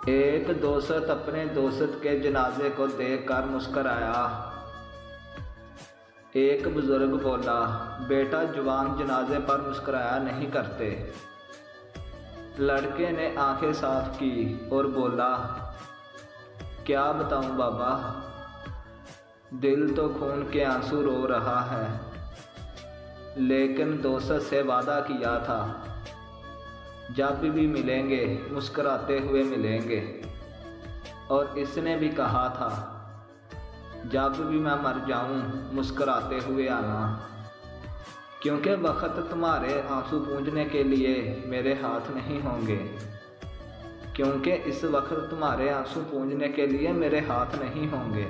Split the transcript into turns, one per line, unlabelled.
एक दोस्त अपने दोस्त के जनाजे को देखकर मुस्कराया। एक बुजुर्ग बोला, बेटा जवान जनाजे पर मुस्कराया नहीं करते। लड़के ने आंखें साफ की और बोला, क्या बताऊं बाबा, दिल तो खून के आंसू रो रहा है, लेकिन दोस्त से वादा किया था जब भी मिलेंगे मुस्कुराते हुए मिलेंगे, और इसने भी कहा था जब भी मैं मर जाऊं मुस्कुराते हुए आना, क्योंकि वक्त तुम्हारे आंसू पूंझने के लिए मेरे हाथ नहीं होंगे, क्योंकि इस वक्त तुम्हारे आंसू पूंझने के लिए मेरे हाथ नहीं होंगे।